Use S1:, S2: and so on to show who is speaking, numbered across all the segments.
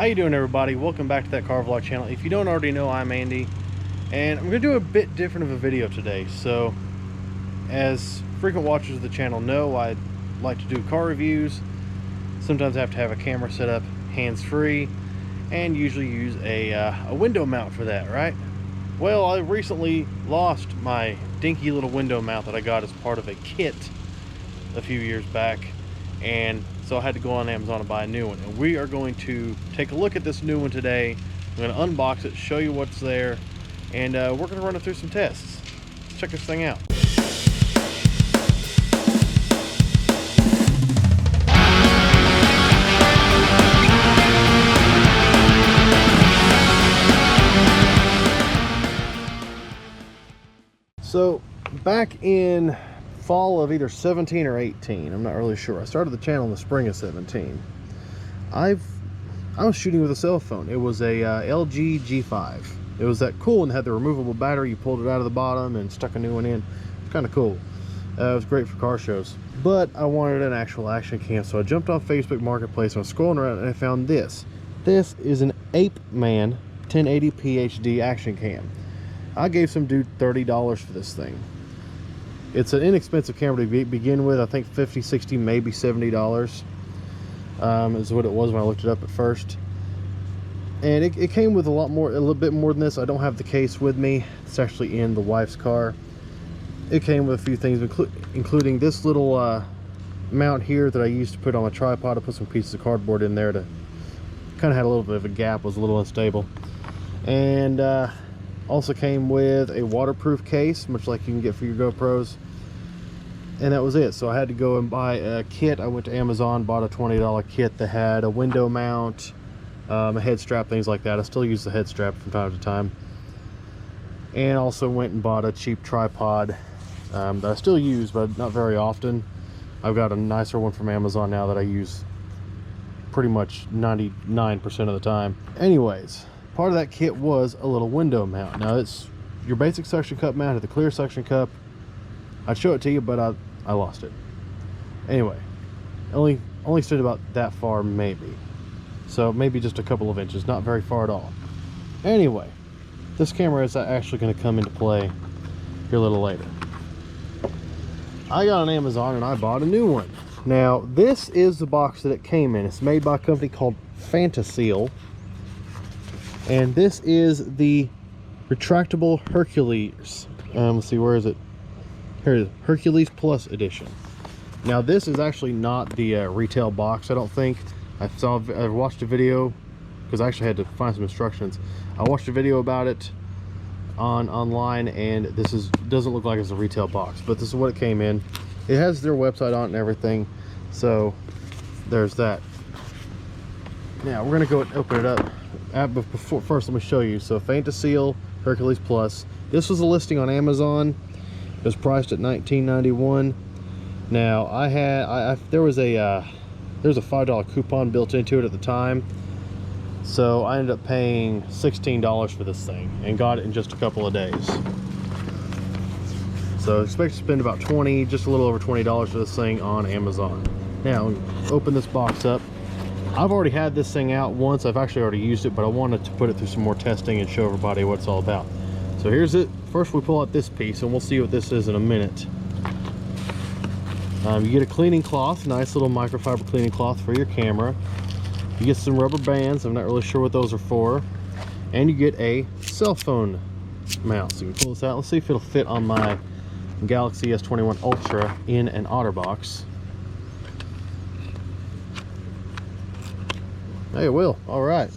S1: How you doing, everybody? Welcome back to that car vlog channel. If you don't already know, I'm Andy, and I'm going to do a bit different of a video today. So, as frequent watchers of the channel know, I like to do car reviews. Sometimes I have to have a camera set up hands-free, and usually use a window mount for that, right? Well, I recently lost my dinky little window mount that I got as part of a kit a few years back, and so I had to go on Amazon and buy a new one. And we are going to take a look at this new one today. I'm going to unbox it, show you what's there, and we're going to run it through some tests. Let's check this thing out. So back in fall of either 17 or 18, I'm not really sure. I started the channel in the spring of 17. I was shooting with a cell phone. It was a LG G5. It was that cool and had the removable battery. You pulled it out of the bottom and stuck a new one in. It's kind of cool. It was great for car shows. But I wanted an actual action cam, so I jumped on Facebook Marketplace and I was scrolling around and I found this. This is an Ape Man 1080p HD action cam. I gave some dude $30 for this thing. It's an inexpensive camera to begin with. I think $50, $60, maybe $70 is what it was when I looked it up at first. And it came with a little bit more than this. I don't have the case with me. It's actually in the wife's car. It came with a few things, including this little mount here that I used to put on a tripod. I put some pieces of cardboard in there to kind of had a little bit of a gap, was a little unstable. And also came with a waterproof case, much like you can get for your GoPros, and that was it. So I had to go and buy a kit. I went to Amazon, bought a $20 kit that had a window mount, a head strap, things like that. I still use the head strap from time to time, and also went and bought a cheap tripod that I still use, but not very often. I've got a nicer one from Amazon now that I use pretty much 99% of the time. Anyways, part of that kit was a little window mount. Now it's your basic suction cup mount at the clear suction cup. I'd show it to you, but I lost it. Anyway, only stood about that far, maybe. So maybe just a couple of inches, not very far at all. Anyway, this camera is actually going to come into play here a little later. I got on Amazon and I bought a new one. Now this is the box that it came in. It's made by a company called Fantaseal. And this is the retractable Hercules. Let's see, where is it? Here it is, Hercules Plus edition. Now this is actually not the retail box, I don't think. I watched a video, because I actually had to find some instructions. I watched a video about it online, and this doesn't look like it's a retail box, but this is what it came in. It has their website on it and everything, so there's that. Now we're gonna go and open it up. But first, let me show you. So Fantaseal Hercules Plus. This was a listing on Amazon. It was priced at $19.91. Now there was a $5 coupon built into it at the time, so I ended up paying $16 for this thing and got it in just a couple of days. So expect to spend about just a little over $20 for this thing on Amazon. Now open this box up. I've already had this thing out once. I've actually already used it, but I wanted to put it through some more testing and show everybody what it's all about. So here's it. First we pull out this piece, and we'll see what this is in a minute. You get a cleaning cloth, nice little microfiber cleaning cloth for your camera. You get some rubber bands. I'm not really sure what those are for. And you get a cell phone mount. So you can pull this out. Let's see if it'll fit on my Galaxy S21 Ultra in an OtterBox. Hey, it will. All right.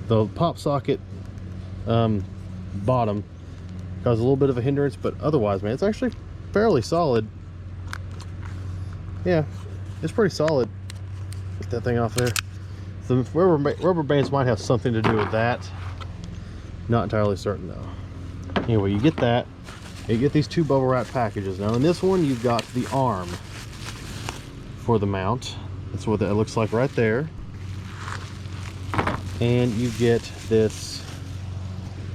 S1: The pop socket bottom caused a little bit of a hindrance, but otherwise, man, it's actually fairly solid. Yeah, it's pretty solid. Get that thing off there. The rubber bands might have something to do with that. Not entirely certain though. Anyway, you get that. You get these two bubble wrap packages. Now in this one, you've got the arm for the mount. That's what that looks like right there. And you get this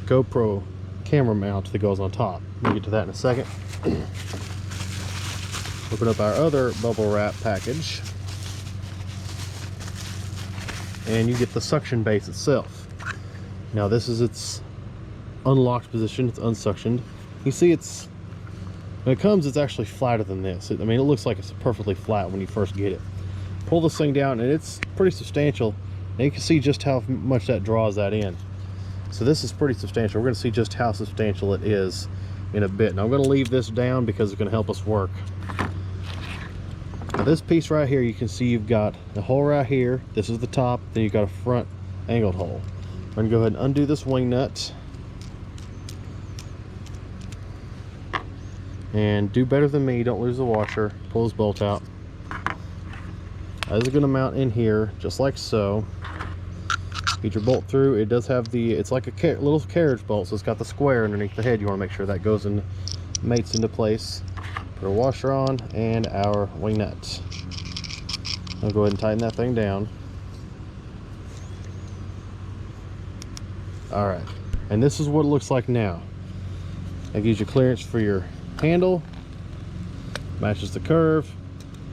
S1: GoPro camera mount that goes on top. We'll get to that in a second. Open up our other bubble wrap package. and you get the suction base itself. Now this is its unlocked position, it's unsuctioned. You see it's, when it comes, it's actually flatter than this. I mean, it looks like it's perfectly flat when you first get it. Pull this thing down and it's pretty substantial, and you can see just how much that draws that in. So this is pretty substantial. We're going to see just how substantial it is in a bit. Now I'm going to leave this down because it's going to help us work. Now this piece right here, you can see you've got a hole right here. This is the top, then you've got a front angled hole. I'm going to go ahead and undo this wing nut and do better than me, don't lose the washer. Pull this bolt out. This is going to mount in here just like so. Feed your bolt through. It does have the, it's like a little carriage bolt, so it's got the square underneath the head. You want to make sure that goes and mates into place. Put our washer on and our wing nut. I'll go ahead and tighten that thing down. All right, and this is what it looks like now. That gives you clearance for your handle, matches the curve,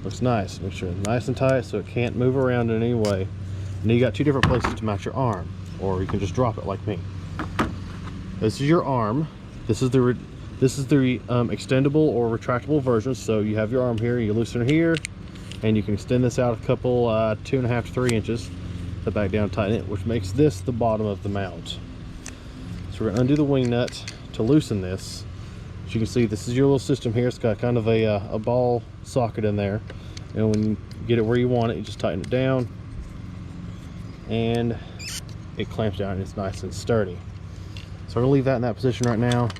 S1: looks nice. Make sure it's nice and tight so it can't move around in any way. And you got two different places to mount your arm, or you can just drop it like me. This is your arm. This is the extendable or retractable version. So you have your arm here, you loosen it here, and you can extend this out a couple 2.5 to 3 inches. Put back down, tighten it, which makes this the bottom of the mount. So we're gonna undo the wing nut to loosen this. As you can see, this is your little system here. It's got kind of a ball socket in there, and when you get it where you want it, you just tighten it down, and it clamps down and it's nice and sturdy. So I'm gonna leave that in that position right now,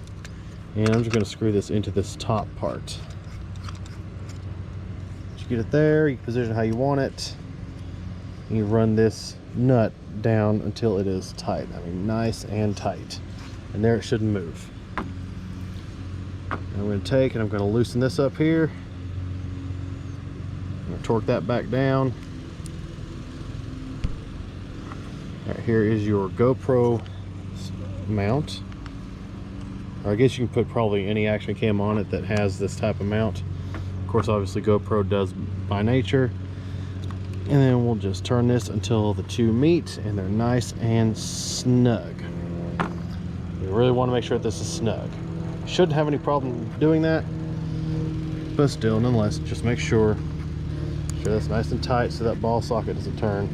S1: and I'm just gonna screw this into this top part. Once you get it there, you position it how you want it, and you run this nut down until it is tight. I mean, nice and tight. And there, it shouldn't move. And I'm gonna take and I'm gonna loosen this up here. I'm gonna torque that back down. Right, here is your GoPro mount. Or I guess you can put probably any action cam on it that has this type of mount. Of course, obviously GoPro does by nature. And then we'll just turn this until the two meet and they're nice and snug. We really want to make sure that this is snug. Shouldn't have any problem doing that, but still, nonetheless, just make sure that's nice and tight so that ball socket doesn't turn.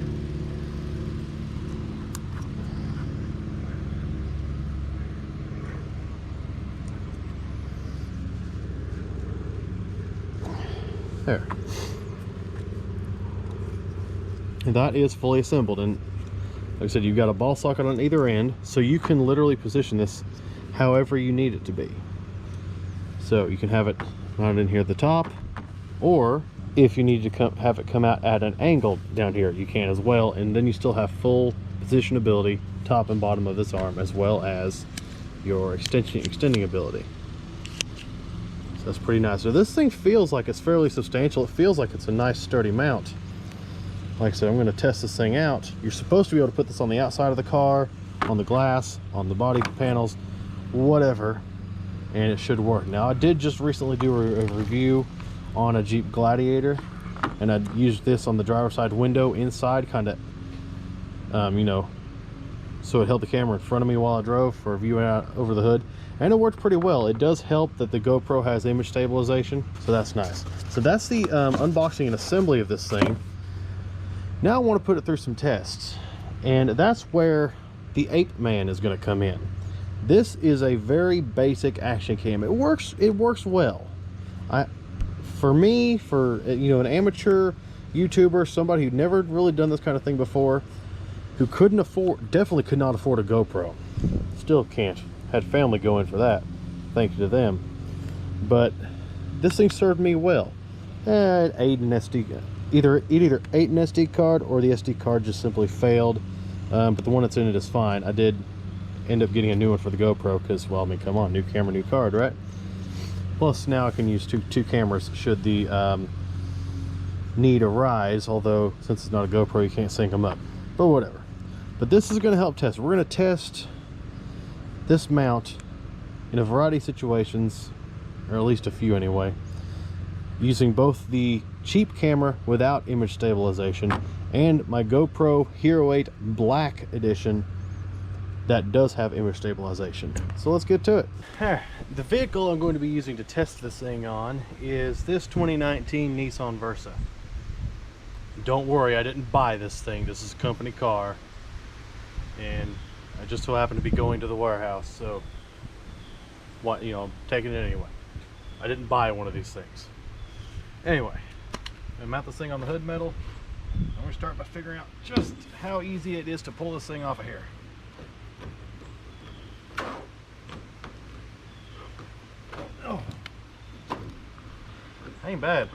S1: There. And that is fully assembled, and like I said, you've got a ball socket on either end, so you can literally position this however you need it to be. So you can have it mounted in here at the top, or if you need to have it come out at an angle down here, you can as well, and then you still have full positionability top and bottom of this arm, as well as your extending ability. So that's pretty nice. So this thing feels like it's fairly substantial. It feels like it's a nice sturdy mount. Like I said, I'm going to test this thing out. You're supposed to be able to put this on the outside of the car, on the glass, on the body panels, whatever, and it should work. Now, I did just recently do a review on a Jeep Gladiator, and I used this on the driver's side window inside, kind of, you know, so it held the camera in front of me while I drove for viewing out over the hood, and it worked pretty well. It does help that the GoPro has image stabilization, so that's nice. So that's the unboxing and assembly of this thing. Now I want to put it through some tests, and that's where the Ape Man is going to come in. This is a very basic action cam. It works well. For me, for an amateur YouTuber, somebody who'd never really done this kind of thing before, who definitely could not afford a GoPro. Still can't. Had family going for that. Thank you to them. But this thing served me well. It ate an SD. It either ate an SD card or the SD card just simply failed. But the one that's in it is fine. I did end up getting a new one for the GoPro because, well, I mean, come on, new camera, new card, right? Plus, now I can use two cameras should the need arise. Although, since it's not a GoPro, you can't sync them up. But whatever. But this is going to help test. We're going to test this mount in a variety of situations, or at least a few anyway, using both the cheap camera without image stabilization and my GoPro Hero 8 Black Edition that does have image stabilization. So let's get to it. The vehicle I'm going to be using to test this thing on is this 2019 Nissan Versa. Don't worry, I didn't buy this thing. This is a company car, and I just so happen to be going to the warehouse, so what, you know, I'm taking it anyway. I didn't buy one of these things. Anyway, I mount this thing on the hood metal. I'm going to start by figuring out just how easy it is to pull this thing off of here. Oh, ain't bad.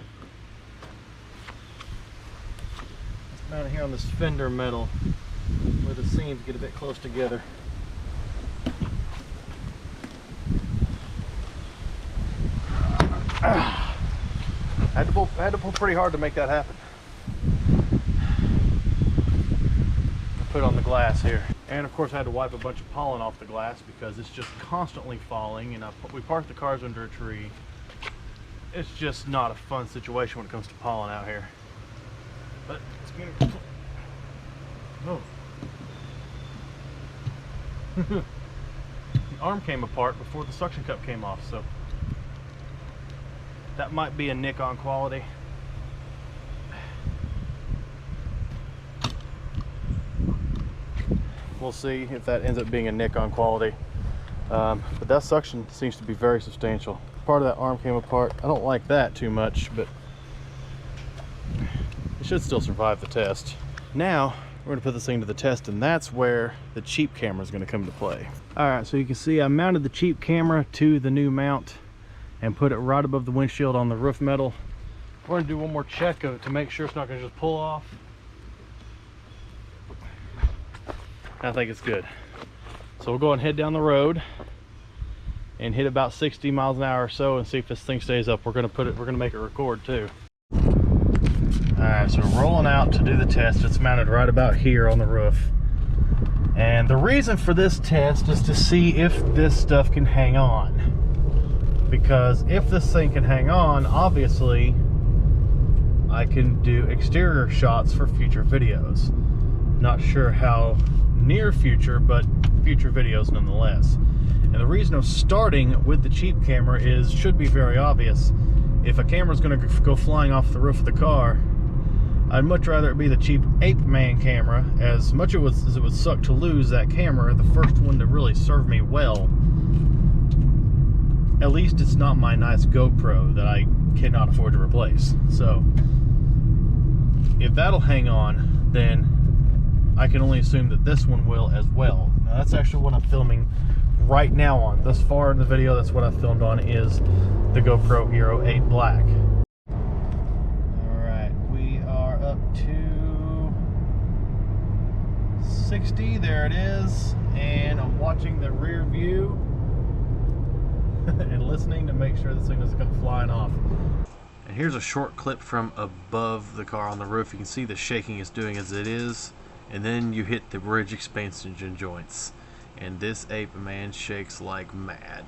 S1: Let's mount it here on this fender metal where the seams get a bit close together. I had to pull pretty hard to make that happen. I put on the glass here, and of course I had to wipe a bunch of pollen off the glass because it's just constantly falling, and we parked the cars under a tree. It's just not a fun situation when it comes to pollen out here. But it's gonna... Oh. The arm came apart before the suction cup came off, so that might be a nick on quality. We'll see if that ends up being a nick on quality. But that suction seems to be very substantial. Part of that arm came apart. I don't like that too much, but it should still survive the test. Now we're going to put this thing to the test, and that's where the cheap camera is going to come into play. All right, so you can see I mounted the cheap camera to the new mount and put it right above the windshield on the roof metal. We're going to do one more check of it to make sure it's not going to just pull off. I think it's good. So we'll go and head down the road and hit about 60 miles an hour or so and see if this thing stays up. We're going to make it record too. Alright, so we're rolling out to do the test. It's mounted right about here on the roof. And the reason for this test is to see if this stuff can hang on. Because if this thing can hang on, obviously I can do exterior shots for future videos. Not sure how near future, but future videos nonetheless. And the reason I'm starting with the cheap camera should be very obvious. If a camera's going to go flying off the roof of the car, I'd much rather it be the cheap Ape Man camera. As much as it would suck to lose that camera, the first one to really serve me well, at least it's not my nice GoPro that I cannot afford to replace. So if that'll hang on, then I can only assume that this one will as well. Now that's actually what I'm filming right now on. Thus far in the video, that's what I've filmed on, is the GoPro Hero 8 Black. Alright, we are up to 60, there it is, and I'm watching the rear view and listening to make sure this thing doesn't come flying off. And here's a short clip from above the car on the roof. You can see the shaking it's doing as it is, and then you hit the bridge expansion joints, and this Ape Man shakes like mad.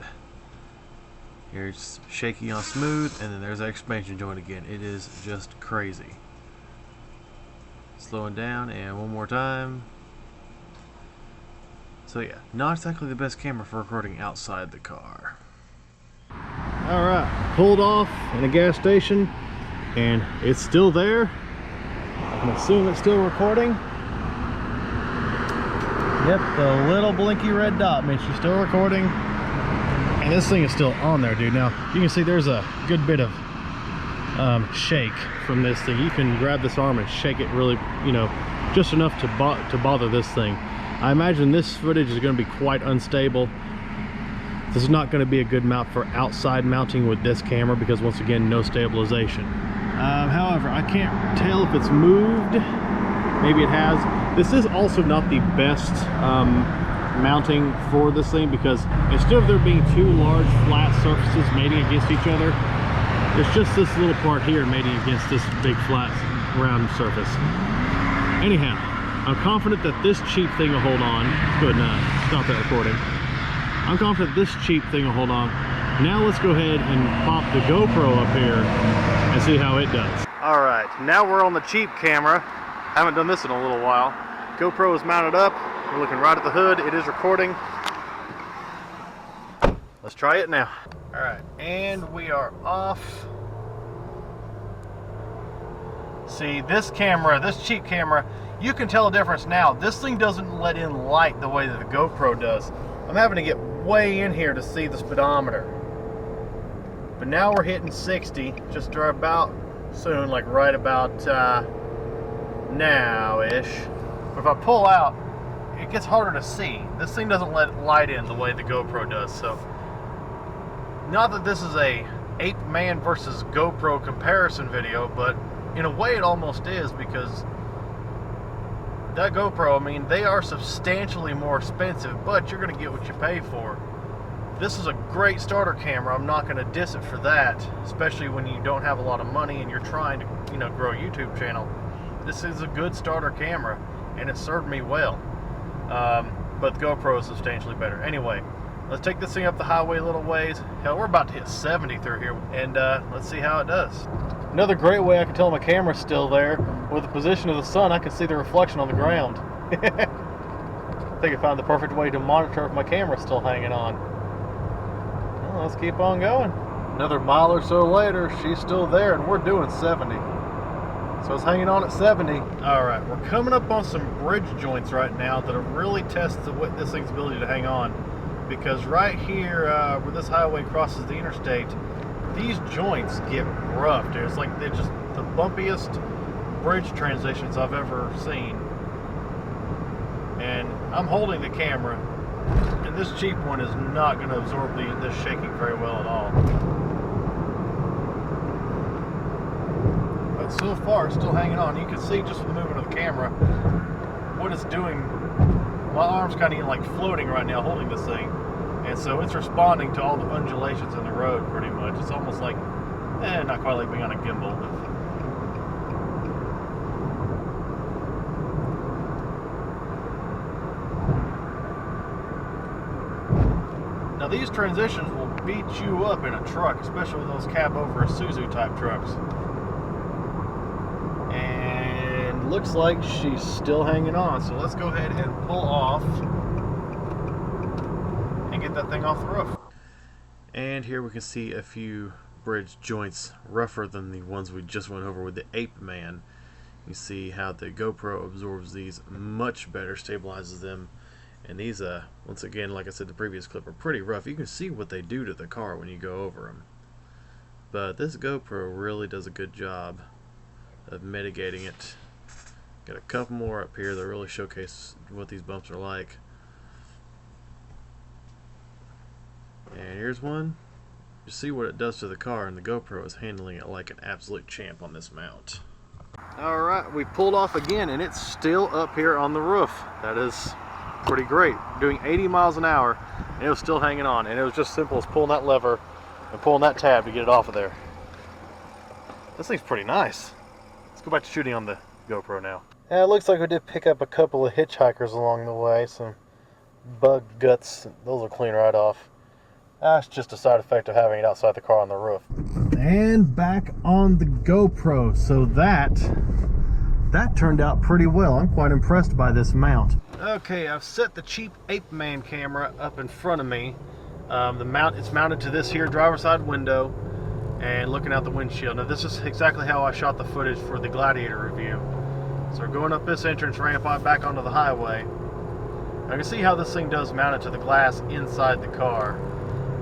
S1: Here's shaking on smooth, and then there's that expansion joint again. It is just crazy. Slowing down, and one more time. So yeah, not exactly the best camera for recording outside the car. Alright, pulled off in a gas station, and it's still there. I can assume it's still recording. Yep, the little blinky red dot means she's still recording. And this thing is still on there, dude. Now, you can see there's a good bit of shake from this thing. You can grab this arm and shake it really, you know, just enough to bother this thing. I imagine this footage is going to be quite unstable. This is not going to be a good mount for outside mounting with this camera because, once again, no stabilization. However, I can't tell if it's moved. Maybe it has. This is also not the best mounting for this thing because instead of there being two large flat surfaces mating against each other, it's just this little part here mating against this big flat round surface. Anyhow, I'm confident that this cheap thing will hold on. Let's go ahead and stop that recording. I'm confident this cheap thing will hold on. Now let's go ahead and pop the GoPro up here and see how it does. All right, now we're on the cheap camera. Haven't done this in a little while. GoPro is mounted up. We're looking right at the hood. It is recording. Let's try it now. All right, and we are off. See, this camera, this cheap camera, you can tell a difference now. This thing doesn't let in light the way that the GoPro does. I'm having to get way in here to see the speedometer. But now we're hitting 60, just about soon, like right about now-ish. But if I pull out, it gets harder to see. This thing doesn't let light in the way the GoPro does. So, not that this is a ape man versus GoPro comparison video, but in a way it almost is, because that GoPro, I mean, they are substantially more expensive, but you're going to get what you pay for. This is a great starter camera. I'm not going to diss it for that, especially when you don't have a lot of money and you're trying to, grow a YouTube channel. This is a good starter camera, and it served me well. But the GoPro is substantially better. Anyway, let's take this thing up the highway a little ways. Hell, we're about to hit 70 through here, and let's see how it does. Another great way I can tell my camera's still there, with the position of the sun, I can see the reflection on the ground. I think I found the perfect way to monitor if my camera's still hanging on. Well, let's keep on going. Another mile or so later, she's still there, and we're doing 70. So it's hanging on at 70. Alright, we're coming up on some bridge joints right now that'll really test this thing's ability to hang on. Because right here, where this highway crosses the interstate, these joints get rough, dude. It's like they're just the bumpiest bridge transitions I've ever seen. And I'm holding the camera, and this cheap one is not going to absorb this shaking very well at all. But so far, it's still hanging on. You can see just from the movement of the camera what it's doing. My arm's kind of like floating right now holding this thing. And so it's responding to all the undulations in the road pretty much. It's almost like, not quite like being on a gimbal. Now these transitions will beat you up in a truck, especially with those cab over Isuzu type trucks. And looks like she's still hanging on. So let's go ahead and pull off and get that thing off the roof. And here we can see a few bridge joints rougher than the ones we just went over with the Ape Man. You see how the GoPro absorbs these much better, stabilizes them, and these once again, like I said in the previous clip, are pretty rough. You can see what they do to the car when you go over them, but this GoPro really does a good job of mitigating it. Got a couple more up here that really showcase what these bumps are like. And here's one. You see what it does to the car, and the GoPro is handling it like an absolute champ on this mount. Alright, we pulled off again, and it's still up here on the roof. That is pretty great. Doing 80 miles an hour, and it was still hanging on. And it was just simple as pulling that lever and pulling that tab to get it off of there. This thing's pretty nice. Let's go back to shooting on the GoPro now. Yeah, it looks like we did pick up a couple of hitchhikers along the way. Some bug guts. Those will clean right off. That's just a side effect of having it outside the car on the roof. And back on the GoPro. So that turned out pretty well. I'm quite impressed by this mount. Okay, I've set the cheap Ape Man camera up in front of me. It's mounted to this here driver's side window and looking out the windshield. Now this is exactly how I shot the footage for the Gladiator review. So we're going up this entrance ramp back onto the highway. I can see how this thing does mount it to the glass inside the car.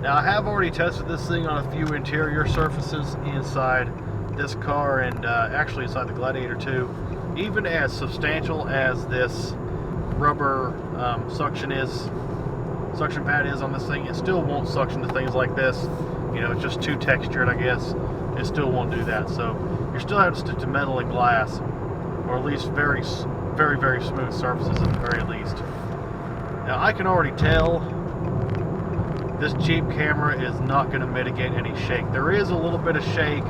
S1: Now I have already tested this thing on a few interior surfaces inside this car and actually inside the Gladiator too. Even as substantial as this rubber suction pad is on this thing, it still won't suction to things like this. It's just too textured, I guess. It still won't do that. So you're still having to stick to metal and glass, or at least very, very, very smooth surfaces at the very least. Now I can already tell this cheap camera is not going to mitigate any shake. There is a little bit of shake,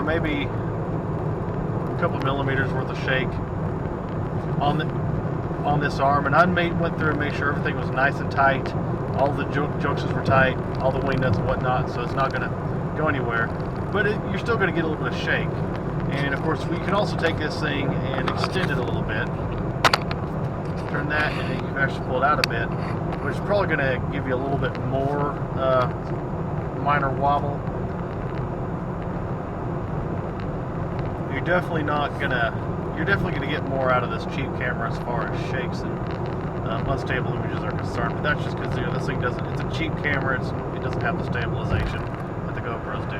S1: maybe a couple millimeters worth of shake on this arm, and I went through and made sure everything was nice and tight. All the junctions were tight, all the wing nuts and whatnot, so it's not going to go anywhere. But you're still going to get a little bit of shake. And of course, we can also take this thing and extend it a little bit. Turn that, and then you can actually pull it out a bit, which is probably going to give you a little bit more minor wobble. You're definitely gonna get more out of this cheap camera as far as shakes and unstable images are concerned. But that's just because this thing doesn't. It's a cheap camera. It doesn't have the stabilization that the GoPros do.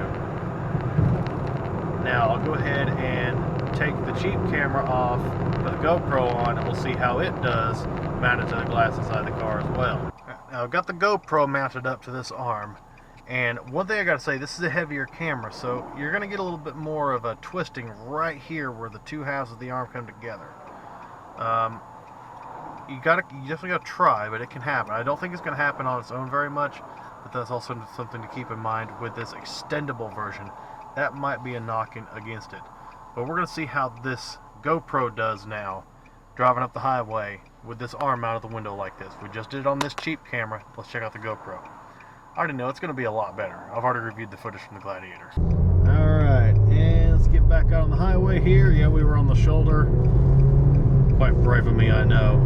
S1: Now I'll go ahead and take the cheap camera off, put the GoPro on, and we'll see how it does mounted to the glass inside the car as well. Now I've got the GoPro mounted up to this arm. And one thing I gotta say, this is a heavier camera, so you're gonna get a little bit more of a twisting right here where the two halves of the arm come together. You definitely gotta try, but it can happen. I don't think it's gonna happen on its own very much, but that's also something to keep in mind with this extendable version. That might be a knock against it. But we're gonna see how this GoPro does now, driving up the highway with this arm out of the window like this. We just did it on this cheap camera. Let's check out the GoPro. I already know it's going to be a lot better. I've already reviewed the footage from the Gladiator. Alright, and let's get back out on the highway here. Yeah, we were on the shoulder. Quite brave of me, I know.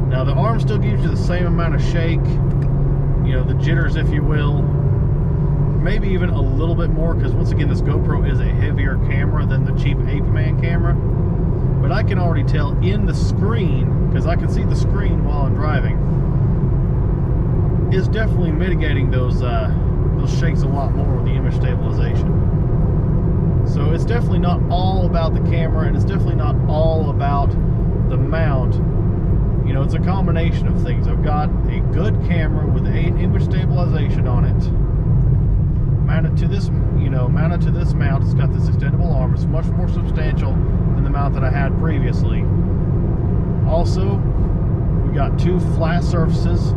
S1: Now the arm still gives you the same amount of shake, the jitters if you will. Maybe even a little bit more, because once again this GoPro is a heavier camera than the cheap Ape Man camera. But I can already tell in the screen, because I can see the screen while I'm driving, is definitely mitigating those shakes a lot more with the image stabilization. So it's definitely not all about the camera, and it's definitely not all about the mount. It's a combination of things. I've got a good camera with image stabilization on it, mounted to this mount. It's got this extendable arm. It's much more substantial than the mount that I had previously. Also, we got two flat surfaces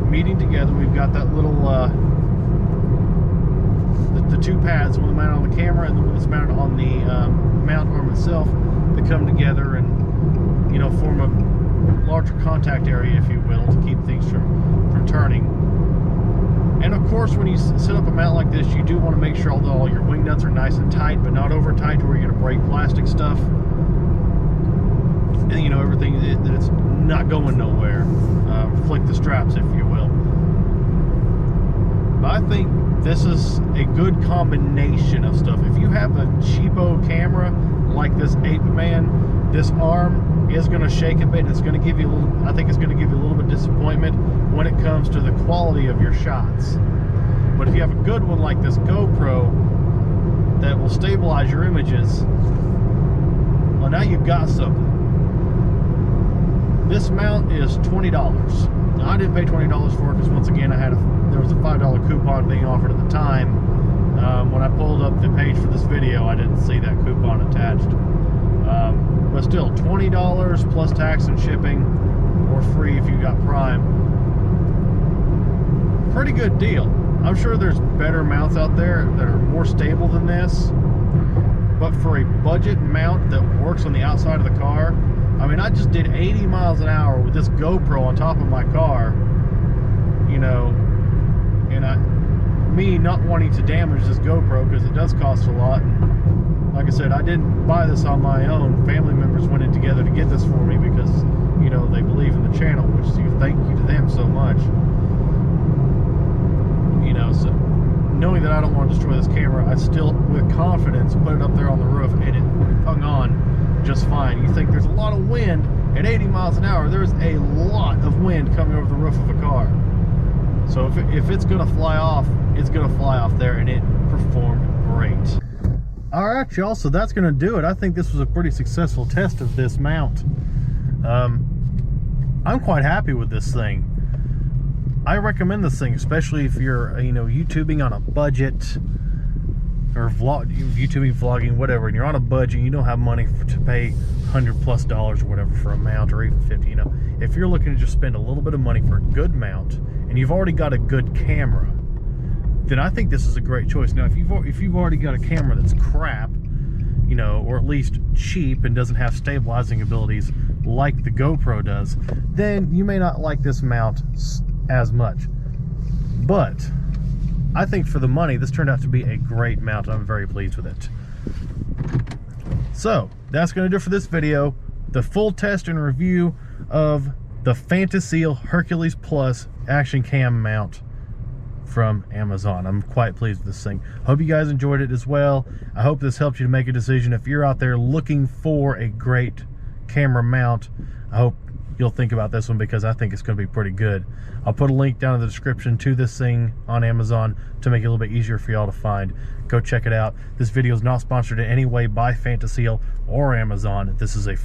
S1: meeting together. We've got that little the two pads, one mounted on the camera and the one that's mounted on the mount arm itself, that come together and form a larger contact area, if you will, to keep things from turning. And of course, when you set up a mount like this, you do want to make sure all your wing nuts are nice and tight, but not over tight to where you're going to break plastic stuff. And everything that it's not going nowhere. Flick the straps, if you will. But I think this is a good combination of stuff. If you have a cheapo camera like this Ape Man, this arm is going to shake a bit, and it's going to give you I think it's going to give you a little bit of disappointment when it comes to the quality of your shots. But if you have a good one like this GoPro that will stabilize your images, well, now you've got something. This mount is $20. Now, I didn't pay $20 for it because, once again, there was a $5 coupon being offered at the time. When I pulled up the page for this video, I didn't see that coupon attached. But still, $20 plus tax and shipping, or free if you got Prime. Pretty good deal. I'm sure there's better mounts out there that are more stable than this, but for a budget mount that works on the outside of the car, I mean, I just did 80 miles an hour with this GoPro on top of my car, and me not wanting to damage this GoPro because it does cost a lot. Like I said, I didn't buy this on my own. Family members went in together to get this for me because, they believe in the channel, which thank you to them so much. So knowing that I don't want to destroy this camera, I still, with confidence, put it up there on the roof, and it hung on just fine. You think there's a lot of wind at 80 miles an hour. There's a lot of wind coming over the roof of a car. So if it's going to fly off, it's going to fly off there, and it performed great. Alright, y'all, so that's going to do it. I think this was a pretty successful test of this mount. I'm quite happy with this thing. I recommend this thing, especially if you're, YouTubing on a budget, or YouTubing, vlogging, whatever, and you're on a budget, and you don't have money to pay $100+ or whatever for a mount, or even 50. If you're looking to just spend a little bit of money for a good mount, and you've already got a good camera, then I think this is a great choice. Now, if you've already got a camera that's crap, or at least cheap and doesn't have stabilizing abilities like the GoPro does, then you may not like this mount as much. But I think for the money, this turned out to be a great mount. I'm very pleased with it. So that's going to do it for this video. The full test and review of the Fantaseal Hercules Plus action cam mount from Amazon. I'm quite pleased with this thing. Hope you guys enjoyed it as well. I hope this helped you to make a decision. If you're out there looking for a great camera mount, I hope you'll think about this one, because I think it's going to be pretty good. I'll put a link down in the description to this thing on Amazon to make it a little bit easier for y'all to find. Go check it out. This video is not sponsored in any way by Fantaseal or Amazon. This is a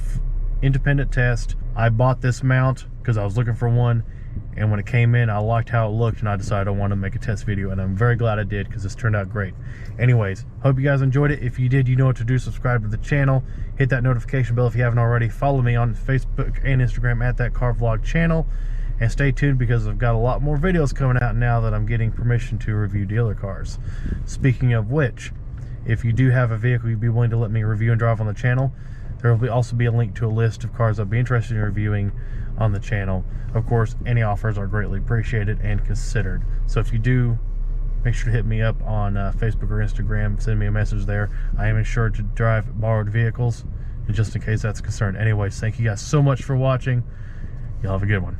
S1: independent test. I bought this mount because I was looking for one, and when it came in, I liked how it looked, and I decided I wanted to make a test video, and I'm very glad I did, because this turned out great. Anyways, hope you guys enjoyed it. If you did, you know what to do. Subscribe to the channel, hit that notification bell if you haven't already, follow me on Facebook and Instagram at that car vlog channel, and stay tuned, because I've got a lot more videos coming out now that I'm getting permission to review dealer cars. Speaking of which, if you do have a vehicle you'd be willing to let me review and drive on the channel, there will also be a link to a list of cars I'd be interested in reviewing on the channel. Of course, any offers are greatly appreciated and considered. So if you do, make sure to hit me up on Facebook or Instagram, send me a message there. I am insured to drive borrowed vehicles, and just in case that's a concern. Anyways, thank you guys so much for watching. Y'all have a good one.